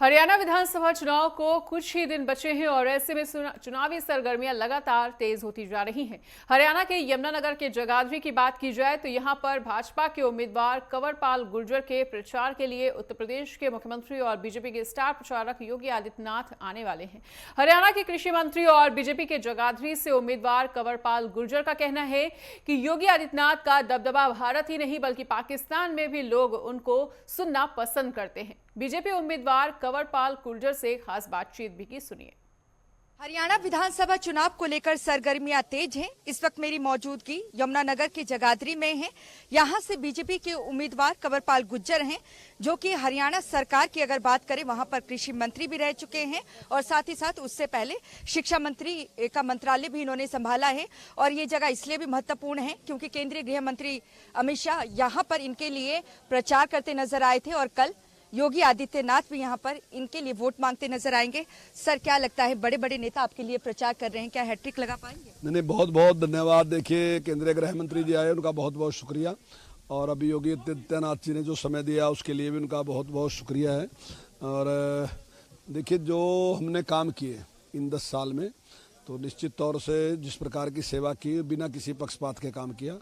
हरियाणा विधानसभा चुनाव को कुछ ही दिन बचे हैं और ऐसे में चुनावी सरगर्मियां लगातार तेज होती जा रही हैं। हरियाणा के यमुनानगर के जगाधरी की बात की जाए तो यहां पर भाजपा के उम्मीदवार कंवरपाल गुर्जर के प्रचार के लिए उत्तर प्रदेश के मुख्यमंत्री और बीजेपी के स्टार प्रचारक योगी आदित्यनाथ आने वाले हैं। हरियाणा के कृषि मंत्री और बीजेपी के जगाधरी से उम्मीदवार कंवरपाल गुर्जर का कहना है कि योगी आदित्यनाथ का दबदबा भारत ही नहीं बल्कि पाकिस्तान में भी लोग उनको सुनना पसंद करते हैं। बीजेपी उम्मीदवार कंवरपाल गुर्जर से खास बातचीत भी की, सुनिए। हरियाणा विधानसभा चुनाव को लेकर सरगर्मियां तेज हैं। इस वक्त मेरी मौजूदगी यमुनानगर के जगाधरी में है। यहां से बीजेपी के उम्मीदवार कंवरपाल गुर्जर हैं, जो कि हरियाणा सरकार की अगर बात करें वहां पर कृषि मंत्री भी रह चुके हैं और साथ ही साथ उससे पहले शिक्षा मंत्री का मंत्रालय भी इन्होंने संभाला है। और ये जगह इसलिए भी महत्वपूर्ण है क्योंकि केंद्रीय गृह मंत्री अमित शाह यहाँ पर इनके लिए प्रचार करते नजर आए थे और कल योगी आदित्यनाथ भी यहाँ पर इनके लिए वोट मांगते नजर आएंगे। सर, क्या लगता है, बड़े बड़े नेता आपके लिए प्रचार कर रहे हैं, क्या हैट्रिक लगा पाएंगे? नहीं, बहुत बहुत धन्यवाद। देखिए, केंद्रीय गृह मंत्री जी आए, उनका बहुत बहुत शुक्रिया। और अभी योगी आदित्यनाथ जी ने जो समय दिया उसके लिए भी उनका बहुत बहुत शुक्रिया है। और देखिए, जो हमने काम किए इन 10 साल में, तो निश्चित तौर से जिस प्रकार की सेवा की बिना किसी पक्षपात के काम किया,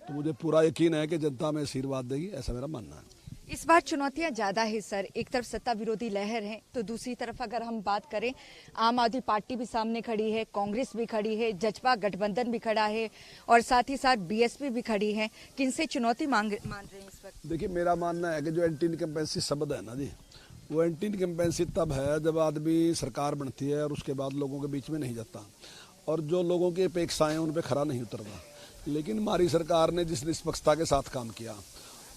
तो मुझे पूरा यकीन है कि जनता में आशीर्वाद देगी, ऐसा मेरा मानना है। इस बार चुनौतियां ज्यादा है सर। एक तरफ सत्ता विरोधी लहर है तो दूसरी तरफ अगर हम बात करें, आम आदमी पार्टी भी सामने खड़ी है, कांग्रेस भी खड़ी है, जजपा गठबंधन भी खड़ा है और साथ ही साथ बीएसपी भी खड़ी है। किनसे चुनौती मान रहे हैं इस वक्त? देखिए, मेरा मानना है कि जो एंटी इनकम्बेंसी शब्द है ना जी, वो एंटी इनकम्बेंसी तब है जब आदमी सरकार बनती है और उसके बाद लोगों के बीच में नहीं जाता और जो लोगों की अपेक्षाएं उन पर खरा नहीं उतरता। लेकिन हमारी सरकार ने जिस निष्पक्षता के साथ काम किया,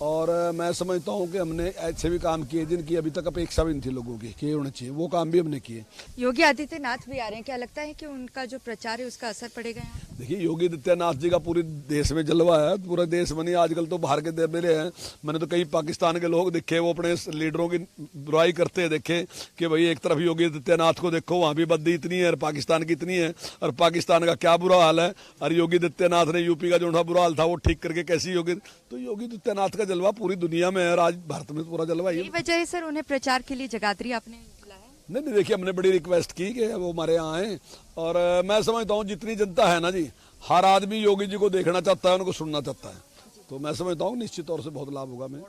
और मैं समझता हूं कि हमने ऐसे भी काम किए जिनकी अभी तक अपेक्षा भी नहीं थी लोगों की कि होने चाहिए, वो काम भी हमने किए। योगी आदित्यनाथ भी आ रहे हैं, क्या लगता है कि उनका जो प्रचार है उसका असर पड़ेगा? देखिए, योगी आदित्यनाथ जी का पूरे देश में जलवा है, पूरा देश बनी आजकल तो बाहर के मेरे हैं। मैंने तो कई पाकिस्तान के लोग देखे, वो अपने लीडरों की बुराई करते देखे कि भाई एक तरफ योगी आदित्यनाथ को देखो, वहाँ भी बद्दी इतनी है और पाकिस्तान की इतनी है और पाकिस्तान का क्या बुरा हाल है, और योगी आदित्यनाथ ने यूपी का जो बुरा हाल था वो ठीक करके कैसी योगी। तो योगी आदित्यनाथ का जलवा पूरी दुनिया में है और आज भारत में पूरा जलवा यही वजह है सर उन्हें प्रचार के लिए जगाधरी आपने बुलाया? नहीं, देखिए, हमने बड़ी रिक्वेस्ट की कि वो हमारे यहाँ आए और मैं समझता हूँ जितनी जनता है ना जी, हर आदमी योगी जी को देखना चाहता है, उनको सुनना चाहता है, तो मैं समझता हूँ निश्चित तौर से बहुत लाभ होगा। मैं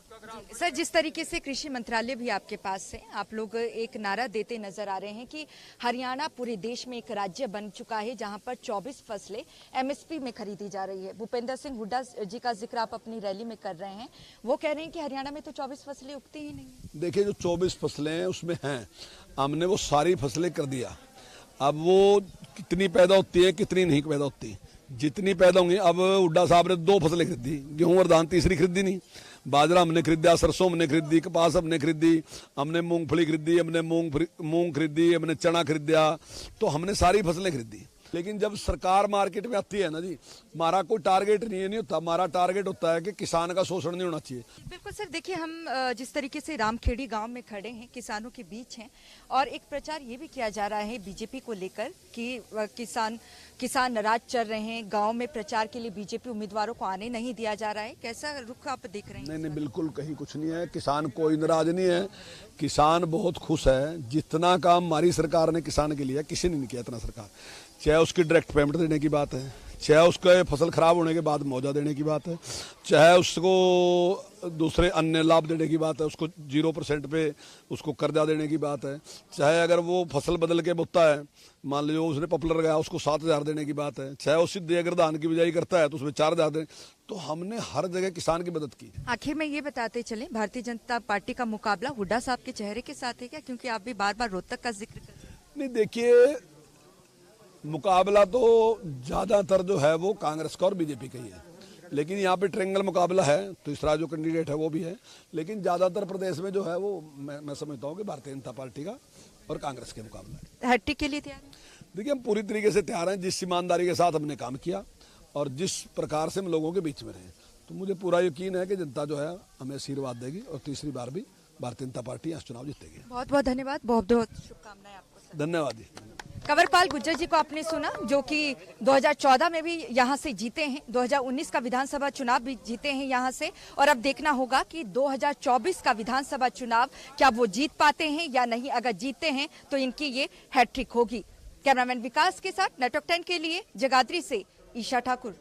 सर, जिस तरीके से कृषि मंत्रालय भी आपके पास है, आप लोग एक नारा देते नजर आ रहे हैं कि हरियाणा पूरे देश में एक राज्य बन चुका है जहां पर 24 फसलें एमएसपी में खरीदी जा रही है। भूपेंद्र सिंह हुड्डा जी का जिक्र आप अपनी रैली में कर रहे हैं, वो कह रहे हैं कि हरियाणा में तो 24 फसलें उगती ही नहीं। देखिए, जो 24 फसलें हैं उसमें हैं, हमने वो सारी फसलें कर दिया। अब वो कितनी पैदा होती है कितनी नहीं पैदा होती, जितनी पैदा होंगी। अब हुड्डा साहब ने 2 फसलें खरीदी, गेहूं और धान, तीसरी खरीदी नहीं। बाजरा हमने खरीदा, सरसों हमने खरीदी, कपास हमने खरीदी, हमने मूंगफली खरीदी, हमने मूंग खरीदी, हमने चना खरीदा, तो हमने सारी फसलें खरीदी। लेकिन जब सरकार मार्केट में आती है ना जी, हमारा कोई टारगेट नहीं होता, हमारा टारगेट होता है कि किसान का शोषण नहीं होना चाहिए। बिल्कुल सर, देखिए, हम जिस तरीके से रामखेड़ी गांव में खड़े हैं, किसानों के बीच हैं और एक प्रचार ये भी किया जा रहा है बीजेपी को लेकर कि किसान नाराज चल रहे हैं, गांव में प्रचार के लिए बीजेपी उम्मीदवारों को आने नहीं दिया जा रहा है। कैसा रुख आप देख रहे हैं? नहीं, बिल्कुल कहीं कुछ नहीं है, किसान कोई नाराज नहीं है, किसान बहुत खुश है। जितना काम हमारी सरकार ने किसान के लिए किसी ने नहीं किया इतना। सरकार चाहे उसकी डायरेक्ट पेमेंट देने की बात है, चाहे उसके फसल खराब होने के बाद मुआवजा देने की बात है, चाहे उसको दूसरे अन्य लाभ देने की बात है, उसको 0% पे उसको कर्जा देने की बात है, चाहे अगर वो फसल बदल के बोता है, मान लीजिए उसने पॉपुलर लगाया उसको 7,000 देने की बात है, चाहे वो सीधे अगर धान की बिजाई करता है तो उसमें 4,000 देने। तो हमने हर जगह किसान की मदद की। आखिर में ये बताते चले, भारतीय जनता पार्टी का मुकाबला हुड्डा साहब के चेहरे के साथ है क्या? क्योंकि आप भी बार बार रोहतक का जिक्र कर रहे हैं। नहीं, देखिए, मुकाबला तो ज्यादातर जो है वो कांग्रेस का और बीजेपी का ही है, लेकिन यहाँ पे ट्रेंगल मुकाबला है, तीसरा जो कैंडिडेट है वो भी है, लेकिन ज्यादातर प्रदेश में जो है वो मैं समझता हूँ कि भारतीय जनता पार्टी का और कांग्रेस के मुकाबला है। हैट्रिक के लिए तैयार हैं? देखिए, हम पूरी तरीके से तैयार हैं। जिस ईमानदारी के साथ हमने काम किया और जिस प्रकार से हम लोगों के बीच में रहे, तो मुझे पूरा यकीन है कि जनता जो है हमें आशीर्वाद देगी और तीसरी बार भी भारतीय जनता पार्टी यहाँ चुनाव जीतेगी। बहुत बहुत धन्यवाद, बहुत बहुत शुभकामनाएं आपको सर। धन्यवाद जी। कंवरपाल गुज्जर जी को आपने सुना, जो कि 2014 में भी यहाँ से जीते हैं, 2019 का विधानसभा चुनाव भी जीते हैं यहाँ से, और अब देखना होगा कि 2024 का विधानसभा चुनाव क्या वो जीत पाते हैं या नहीं। अगर जीतते हैं तो इनकी ये हैट्रिक होगी। कैमरामैन विकास के साथ नेटवर्क 10 के लिए जगाधरी से ईशा ठाकुर।